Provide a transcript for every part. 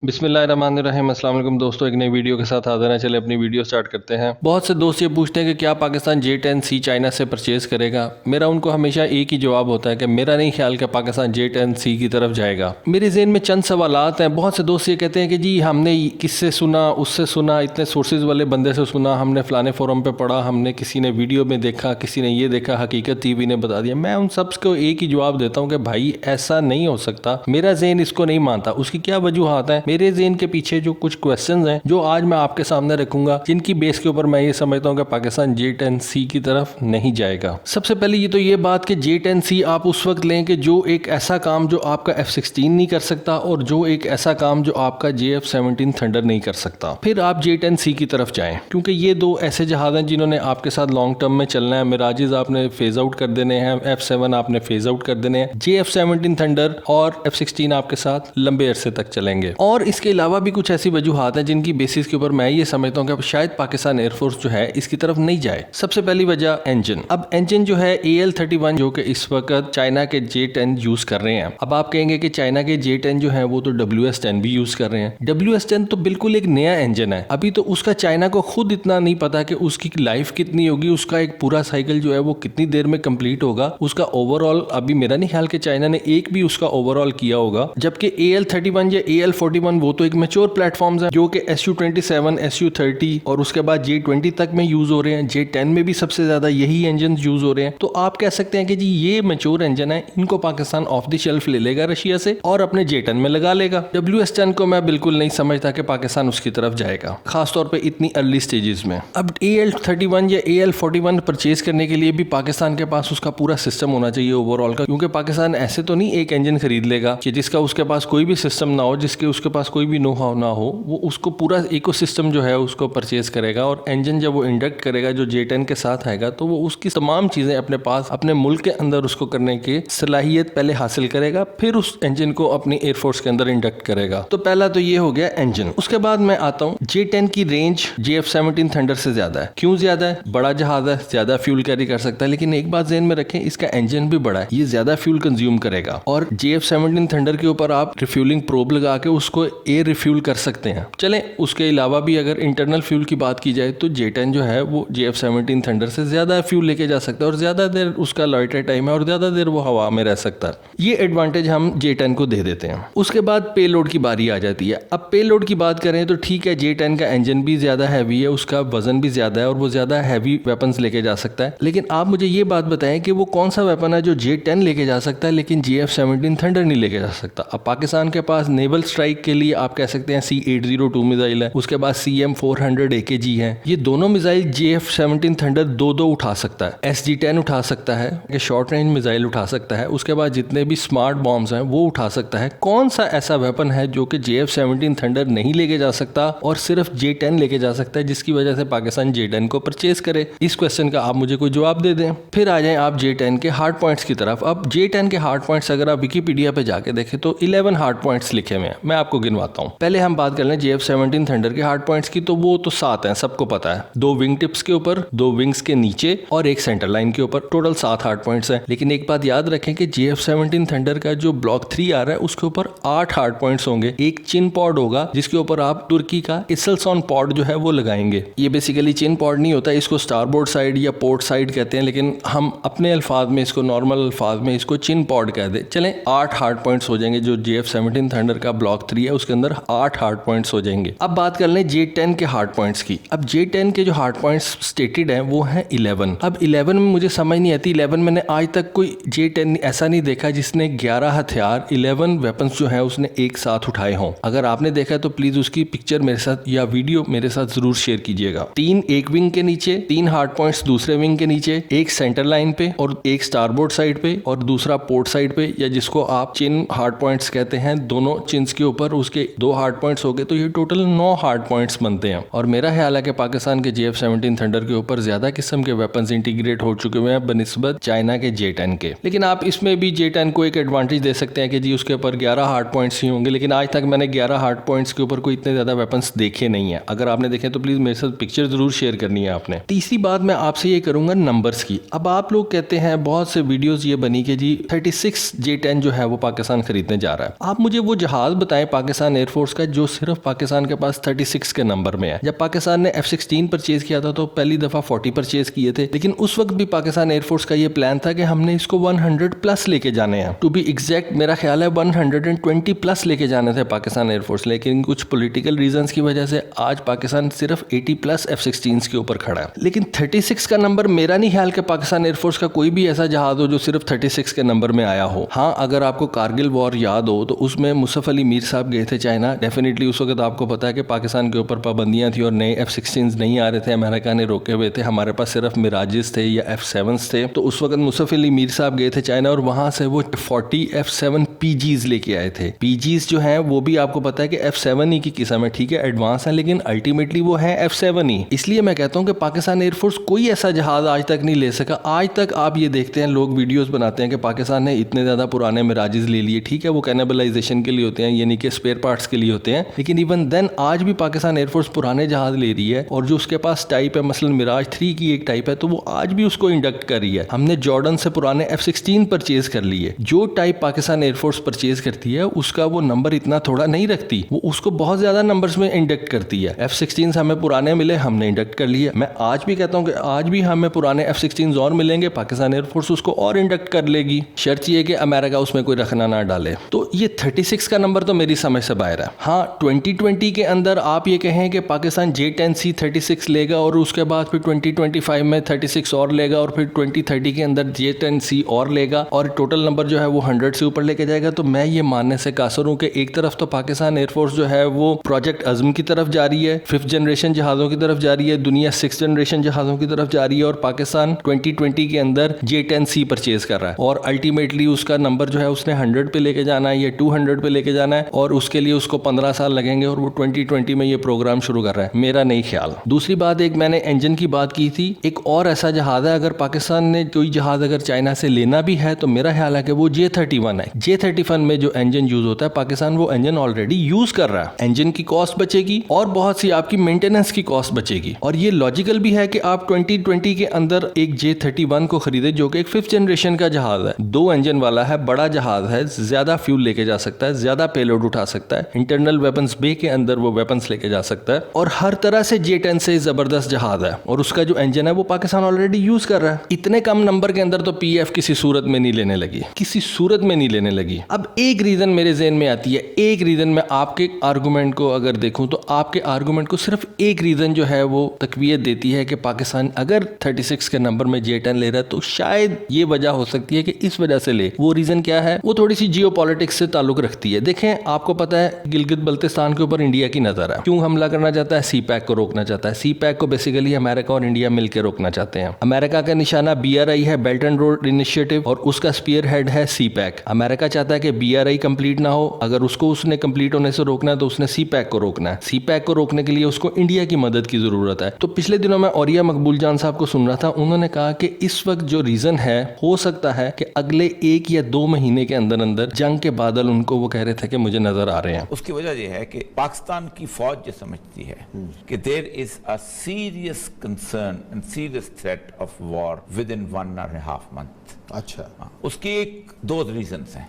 बिस्मिल्लाहिर्रहमानिर्रहीम। अस्सलाम वालेकुम दोस्तों, एक नई वीडियो के साथ हाजिर हैं। चले अपनी वीडियो स्टार्ट करते हैं। बहुत से दोस्त ये पूछते हैं कि क्या पाकिस्तान J10C चाइना से परचेज़ करेगा। मेरा उनको हमेशा एक ही जवाब होता है कि मेरा नहीं ख्याल कि पाकिस्तान J10C की तरफ जाएगा। मेरे ज़हन में चंद सवालात हैं। बहुत से दोस्त ये कहते हैं कि जी हमने किससे सुना, उससे सुना, इतने सोर्सेज वाले बंदे से सुना, हमने फ़लाने फोरम पर पढ़ा, हमने किसी ने वीडियो में देखा, किसी ने ये देखा, हकीकत TV ने बता दिया। मैं उन सब को एक ही जवाब देता हूँ कि भाई ऐसा नहीं हो सकता, मेरा ज़हन इसको नहीं मानता। उसकी क्या वजूहात हैं? मेरे ज़हन के पीछे जो कुछ क्वेश्चंस हैं जो आज मैं आपके सामने रखूंगा, जिनकी बेस के ऊपर मैं ये समझता हूँ कि पाकिस्तान J10C की तरफ नहीं जाएगा। सबसे पहले ये तो ये बात कि J10C आप उस वक्त लें कि जो एक ऐसा काम जो आपका F-16 नहीं कर सकता और जो एक ऐसा काम जो आपका JF-17 थंडर नहीं कर सकता, फिर आप J10C की तरफ जाएं, क्योंकि ये दो ऐसे जहाज हैं जिन्होंने आपके साथ लॉन्ग टर्म में चलना है। मिराजेस आपने फेज आउट कर देने हैं, F7 आपने फेज आउट कर देने हैं, JF-17 थंडर और F-16 आपके साथ लंबे अरसे तक चलेंगे। और इसके अलावा भी कुछ ऐसी वजूहात हैं जिनकी बेसिस के ऊपर मैं ये समझता हूँ कि अब शायद पाकिस्तान एयरफोर्स जो है इसकी तरफ नहीं जाए। सबसे पहली वजह इंजन। अब इंजन जो है AL-31 जो कि इस वक्त चाइना के J10 यूज कर रहे हैं। अब आप कहेंगे कि चाइना के J10 जो है वो तो WS-10 भी यूज कर रहे हैं। WS-10 तो बिल्कुल एक नया इंजन है, अभी तो उसका चाइना को खुद इतना नहीं पता कि उसकी लाइफ कितनी होगी, उसका एक पूरा साइकिल जो है वो कितनी देर में कंप्लीट होगा, उसका ओवरऑल अभी मेरा नहीं ख्याल कि चाइना ने एक भी उसका ओवरऑल किया होगा। जबकि AL-31 या AL-41 वो तो एक मैच्योर प्लेटफॉर्म्स हैं जो कि SU-27, SU-30 और उसके बाद J-20 तक में यूज हो रहे हैं। J-10 में भी सबसे ज्यादा यही इंजन यूज हो रहे हैं। तो आप कह सकते हैं कि जी ये मैच्योर इंजन है, इनको पाकिस्तान ऑफ द शेल्फ ले लेगा रशिया से और अपने J-10 में लगा लेगा। WS-10 को मैं बिल्कुल नहीं समझता कि पाकिस्तान उसकी तरफ जाएगा, खासतौर पर इतनी अर्ली स्टेजेस में। अब AL-31 या AL-41 परचेज करने के लिए भी पाकिस्तान के पास उसका पूरा सिस्टम होना चाहिए ओवरऑल का, क्योंकि पाकिस्तान ऐसे तो नहीं एक इंजन खरीद लेगा कि जिसका उसके पास कोई भी सिस्टम ना हो, जिसके उसके पास कोई भी नो हाउ ना हो, वो उसको पूरा इकोसिस्टम जो है उसको परचेज करेगा और इंजन जब वो इंडक्ट करेगा जो J-10 के साथ आएगा तो वो उसकी तमाम चीजें अपने पास अपने मुल्क के अंदर उसको करने की सलाहियत पहले हासिल करेगा, फिर उस इंजन को अपनी एयरफोर्स के अंदर इंडक्ट करेगा। तो पहला तो ये हो गया इंजन। उसके बाद मैं आता हूँ J-10 की रेंज JF-17 थंडर से ज्यादा है। क्यों ज्यादा है? बड़ा जहाज है, ज्यादा फ्यूल कैरी कर सकता है, लेकिन एक बात ज़हन में रखें, इसका इंजन भी बड़ा है, ये ज्यादा फ्यूल कंज्यूम करेगा। और JF-17 थंडर के ऊपर आप रिफ्यूलिंग प्रोब लगा के उसको एयर रिफ्यूल कर सकते हैं। चलें, उसके अलावा भी अगर इंटरनल फ्यूल की बात की जाए तो J-10 जो है वो JF-17 थंडर से ज्यादा फ्यूल लेके जा सकता है और ज्यादा देर उसका लॉइटर टाइम है और ज्यादा देर वो हवा में रह सकता है। ये एडवांटेज हम J-10 को दे देते हैं। उसके बाद पेलोड की बारी आ जाती है। अब पेलोड की बात करें तो ठीक है, J-10 का इंजन भी ज्यादा हैवी है, उसका वजन भी ज्यादा है और वो ज्यादा हैवी वेपन्स लेके जा सकता है। लेकिन आप मुझे ये बात बताएं कि वो कौन सा वेपन है जो J-10 लेके जा सकता है लेकिन JF-17 थंडर नहीं लेके जा सकता। अब पाकिस्तान के पास नेवल स्ट्राइक के लिए आप कह सकते हैं C-802 मिसाइल है, उसके बाद CM-400 AKG है। ये दोनों मिसाइल JF-17 थंडर दो उठा सकता है, SG-10 उठा सकता है, ये शॉर्ट रेंज मिसाइल उठा सकता है, उसके बाद जितने भी स्मार्ट बॉम्ब्स हैं वो उठा सकता है। कौन सा ऐसा वेपन है जो कि JF-17 थंडर नहीं लेके जा सकता और सिर्फ J-10 लेके जा सकता है, जिसकी वजह से पाकिस्तान J-10 को परचेज करे? इस क्वेश्चन का आप मुझे कोई जवाब दे दें। फिर आ जाएं आप J-10 के हार्ड पॉइंट्स की तरफ। अब J-10 के हार्ड पॉइंट्स अगर आप विकीपीडिया पे जाके देखें तो 11 हार्ड पॉइंट्स लिखे हुए हैं। मैं आपको गिनवाता हूँ। पहले हम बात कर लें JF-17 थंडर के हार्ड पॉइंट्स की, तो वो तो 7 हैं, सबको पता है। 2 विंग टिप्स के ऊपर, 2 विंग्स के नीचे और एक सेंटर लाइन के ऊपर, टोटल 7 हार्ड पॉइंट्स हैं। लेकिन एक बात याद रखें कि JF-17 थंडर का जो ब्लॉक 3 आ रहा है उसके ऊपर 8 हार्ड पॉइंट्स होंगे। एक चिन पॉड होगा जिसके ऊपर आप तुर्की का इसेल्सॉन पॉड जो है वो लगाएंगे। ये बेसिकली चिन पॉड नहीं होता, इसको स्टारबोर्ड साइड या पोर्ट साइड कहते हैं, लेकिन हम अपने अल्फाज में इसको, नॉर्मल अल्फाज में इसको चिन पॉड कह दे। चलें, 8 हार्ड पॉइंट्स हो जाएंगे। जो JF-17 थंडर का ब्लॉक 3 है उसके अंदर 8 हार्ड पॉइंट्स हो जाएंगे। अब बात कर लें J-10 के हार्ड पॉइंट्स की। अब J-10 के जो हार्ड पॉइंट्स स्टेटेड हैं वो हैं 11। अब 11 में मुझे समझ नहीं आती, 11 मैंने आज तक कोई J-10 ऐसा नहीं देखा जिसने 11 हथियार, 11 वेपन्स जो है उसने एक साथ उठाए हों। अगर आपने देखा तो प्लीज उसकी पिक्चर मेरे साथ या वीडियो मेरे साथ जरूर शेयर कीजिएगा। 3 एक विंग के नीचे, 3 हार्ड पॉइंट्स दूसरे विंग के नीचे, एक सेंटर लाइन पे और एक स्टारबोर्ड साइड पे और दूसरा पोर्ट साइड पे, या जिसको आप चिन हार्ड पॉइंट्स कहते हैं, दोनों चिन्स के ऊपर उसके 2 हार्ड पॉइंट्स हो गए, तो ये टोटल 9 हार्ड पॉइंट्स बनते हैं। और मेरा ख्याल है कि पाकिस्तान के JF-17 थंडर के ऊपर ज्यादा किस्म के वेपन्स इंटीग्रेट हो चुके हुए हैं बनिस्बत चाइना के J-10 के। लेकिन आप इसमें भी J-10 को एक एडवांटेज दे सकते हैं कि जी उसके ऊपर 11 हार्ड पॉइंट्स ही होंगे, लेकिन आज तक मैंने 11 हार्ड पॉइंट्स के ऊपर कोई इतने ज्यादा वेपन्स देखे नहीं है। अगर आपने देखे तो प्लीज मेरे साथ पिक्चर जरूर शेयर करनी है आपने। तीसरी बात मैं आपसे ये करूंगा नंबर्स की। अब आप लोग कहते हैं, बहुत से वीडियोस ये बनी कि जी 36 J-10 जो है वो पाकिस्तान खरीदने जा रहा है। आप मुझे वो जहाज बताएं पाकिस्तान एयरफोर्स का जो सिर्फ पाकिस्तान के पास 36 के नंबर में है। जब पाकिस्तान ने F-16 परचेज किया था तो पहली दफा 40 परचेज किए थे, लेकिन उस वक्त भी पाकिस्तान एयरफोर्स का ये प्लान था कि हमने इसको 100 प्लस लेके जाने हैं। टू बी एग्जैक्ट मेरा ख्याल है 120 प्लस लेके जाने थे पाकिस्तान एयरफोर्स, लेकिन कुछ पॉलिटिकल रीजंस की वजह से आज पाकिस्तान सिर्फ 80 प्लस F-16 के ऊपर खड़ा है। लेकिन 36 का नंबर मेरा नहीं ख्याल कि पाकिस्तान एयरफोर्स का कोई भी ऐसा जहाज हो जो सिर्फ 36 के नंबर में आया हो। हाँ, अगर आपको कारगिल वॉर याद हो तो उसमें मुसफ़ अली मीर साहब गए थे चाइना। डेफिनेटली उस वक्त आपको पता है कि पाकिस्तान के ऊपर पाबंदियां थी और नए F-16 नहीं आ रहे थे, अमेरिका ने रोके हुए थे, हमारे पास सिर्फ मिराजेस थे या F-7s थे। तो उस वक्त मुसफ़ अली मीर साहब गए थे चाइना और वहाँ से वो 40 F-7 PGs लेके आए थे। PGs जो हैं वो भी आपको पता है कि F-7 ही की किस्म है, ठीक है एडवांस है, लेकिन अल्टीमेटली वो है F-7 ही। इसलिए मैं कहता हूँ कि पाकिस्तान एयरफोर्स कोई ऐसा जहाज आज तक नहीं ले सका। आज तक आप ये देखते हैं लोग वीडियोस बनाते हैं कि पाकिस्तान ने इतने ज़्यादा पुराने मिराजेस ले लिए, ठीक है वो कैनिबलाइजेशन के लिए होते हैं, यानी कि स्पेयर पार्ट्स के लिए होते हैं, लेकिन इवन देन आज भी पाकिस्तान एयरफोर्स पुराने जहाज ले रही है और जो उसके पास टाइप है, मसलन मिराज 3 की एक टाइप है, तो वो आज भी उसको इंडक्ट कर रही है। हमने जॉर्डन से पुराने F-16 परचेज कर लिए। जो टाइप पाकिस्तान एयरफोर्स परचेज करती है उसका वो नंबर इतना थोड़ा नहीं रखती, वो उसको बहुत ज़्यादा नंबर्स में इंडक्ट करती है। F-16 हमें पुराने मिले, हमने इंडक्ट कर लिए। मैं आज भी कहता हूँ कि आज भी हमें पुराने F-16 और मिलेंगे, पाकिस्तान एयरफोर्स उसको और इंडक्ट कर लेगी, शर्त ये कि अमेरिका उसमें कोई रखना ना डाले। तो ये 36 का नंबर तो मेरी समझ से बाहर है। हाँ, 2020 के अंदर आप ये कहें कि पाकिस्तान J-10C 36 लेगा और उसके बाद फिर 2025 में 36 और लेगा और फिर 2030 के अंदर J-10C और लेगा और टोटल नंबर जो है वो 100 से ऊपर लेके जाएगा, तो मैं ये मानने से कासर हूँ कि एक तरफ तो पाकिस्तान एयरफोर्स जो है वो प्रोजेक्ट अज़म की तरफ जा रही है, 5th जनरेशन जहाज़ों की तरफ जा रही है, दुनिया 6th जनरेशन जहाज़ों की तरफ जा रही है, और पाकिस्तान 2020 के अंदर J-10C परचेज कर रहा है और अल्टीमेटली उसका नंबर जो है उसने 100 पे लेके जाना है या 200 पे लेके जाना है और उसके लिए उसको 15 साल लगेंगे और वो 2020 में ये प्रोग्राम शुरू कर रहा है, मेरा नहीं ख्याल। दूसरी बात, एक मैंने इंजन की बात की थी, एक और ऐसा जहाज है, अगर पाकिस्तान ने कोई जहाज अगर चाइना से लेना भी है तो मेरा ख्याल है कि वो J-31 है। J-31 में जो इंजन यूज होता है पाकिस्तान वो इंजन ऑलरेडी यूज कर रहा है। इंजन की कॉस्ट बचेगी और बहुत सी आपकी मेंटेनेंस की कॉस्ट बचेगी और ये लॉजिकल भी है कि आप 2020 के अंदर एक J-31 को खरीदे जो कि एक 5th जनरेशन का जहाज है, 2 इंजन वाला है, बड़ा जहाज है, ज्यादा फ्यूल लेके जा सकता है, ज्यादा पेलोड उठा सकता है, इंटरनल वेपन्स बे के अंदर वो वेपन्स लेके जा सकता है और हर तरह से J-10 से जबरदस्त जहाज है और उसका जो इंजन है वो पाकिस्तान ऑलरेडी यूज कर रहा है। इतने कम नंबर के अंदर तो PF किसी सूरत में नहीं लेने लगी, किसी सूरत में नहीं लेने लगी। अब एक रीजन मेरे ज़हन में आती है, एक रीजन में आपके आर्गूमेंट को अगर देखूं तो आपके आर्गूमेंट को सिर्फ एक रीजन जो है वो तकवीत देती है कि पाकिस्तान अगर 36 के नंबर में J-10 ले रहा है तो शायद ये वजह हो सकती है कि इस वजह से ले। वो रीजन क्या है? वो थोड़ी सी जियोपॉलिटिक्स से ताल्लुक रखती है। देखें, आपको पता है गिलगित बल्तिस्तान के ऊपर इंडिया की नजर है, क्यों हमला करना चाहता है? CPEC को रोकना चाहता है। CPEC को बेसिकली अमेरिका और इंडिया मिलकर रोकना चाहते हैं। अमेरिका का निशाना BRI है, बेल्ट एंड रोड इनिशिएटिव, और उसका स्पीयर हेड है CPEC। अमेरिका चाहता है कि BRI कंप्लीट ना हो, अगर उसको उसने कंप्लीट होने से रोकना है तो उसने CPEC को रोकना है। CPEC को रोकने के लिए उसको इंडिया की मदद की जरूरत है। तो पिछले दिनों में औरिया मकबूल जान साहब को सुन रहा था, उन्होंने कहा कि इस वक्त जो रीजन है हो सकता है कि अगले 1 या 2 महीने के अंदर अंदर जंग के बादल उनको वो कह रहे थे कि मुझे नजर आ रहे हैं। उसकी वजह यह है कि पाकिस्तान की फौज ये समझती है कि there is a serious concern and serious threat of war within 1.5 month. अच्छा, उसकी एक 2 रीजंस हैं।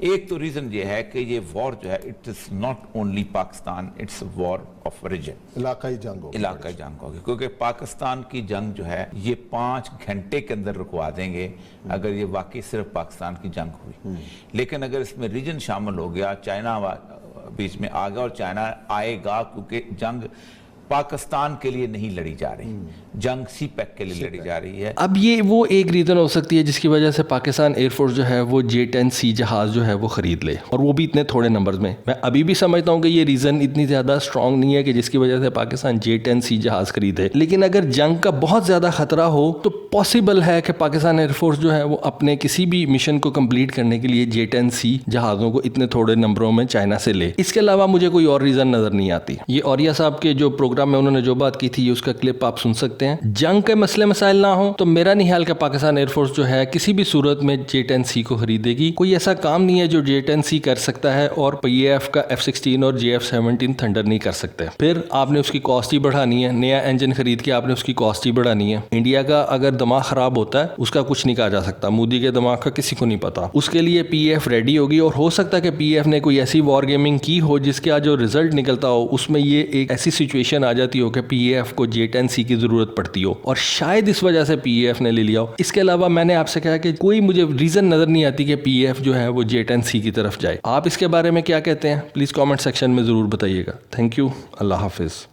एक तो रीजन ये है कि ये वॉर जो है it is not only Pakistan, it's war of region, इलाकाई जंग होगी, क्योंकि पाकिस्तान की जंग जो है ये 5 घंटे के अंदर रुकवा देंगे अगर ये वाकई सिर्फ पाकिस्तान की जंग हुई। लेकिन अगर इसमें रीजन शामिल हो गया, चाइना बीच में आ गया, और चाइना आएगा क्योंकि जंग पाकिस्तान के लिए नहीं लड़ी जा रही, जंग CPEC के लिए लड़ी जा रही है। अब ये वो एक रीज़न हो सकती है जिसकी वजह से पाकिस्तान एयरफोर्स जो है वो J-10C जहाज़ जो है वो ख़रीद ले, और वो भी इतने थोड़े नंबर्स में। मैं अभी भी समझता हूँ कि ये रीज़न इतनी ज़्यादा स्ट्रॉन्ग नहीं है कि जिसकी वजह से पाकिस्तान J-10C जहाज़ खरीदे, लेकिन अगर जंग का बहुत ज़्यादा ख़तरा हो तो पॉसिबल है कि पाकिस्तान एयरफोर्स जो है वो अपने किसी भी मिशन को कंप्लीट करने के लिए J-10C जहाज़ों को इतने थोड़े नंबरों में चाइना से ले। इसके अलावा मुझे कोई और रीज़न नज़र नहीं आती। ये औरिया साहब के जो प्रोग्राम में उन्होंने जो बात की थी उसका क्लिप आप सुन सकते हैं। जंग के मसले मसाइल ना हो तो मेरा नहीं ख्याल कि पाकिस्तान एयरफोर्स जो है किसी भी सूरत में J-10C को खरीदेगी। कोई ऐसा काम नहीं है जो J-10C कर सकता है और PAF का F-16 और JF-17 थंडर नहीं कर सकते। फिर आपने उसकी कॉस्ट ही बढ़ानी है, नया इंजन खरीद के आपने उसकी कॉस्ट ही बढ़ानी है। इंडिया का अगर दिमाग खराब होता है उसका कुछ नहीं कहा जा सकता, मोदी के दिमाग का किसी को नहीं पता। उसके लिए PAF रेडी होगी और हो सकता है कि PAF ने कोई ऐसी वॉर गेमिंग की हो जिसके आज जो रिजल्ट निकलता हो उसमें ये एक ऐसी सिचुएशन आ जाती हो कि PAF को J-10C की जरूरत पड़ती हो और शायद इस वजह से PAF ने ले लिया हो। इसके अलावा मैंने आपसे कहा कि कोई मुझे रीजन नजर नहीं आती कि PAF जो है वो J-10C की तरफ जाए। आप इसके बारे में क्या कहते हैं प्लीज कमेंट सेक्शन में जरूर बताइएगा। Thank you, Allah Hafiz.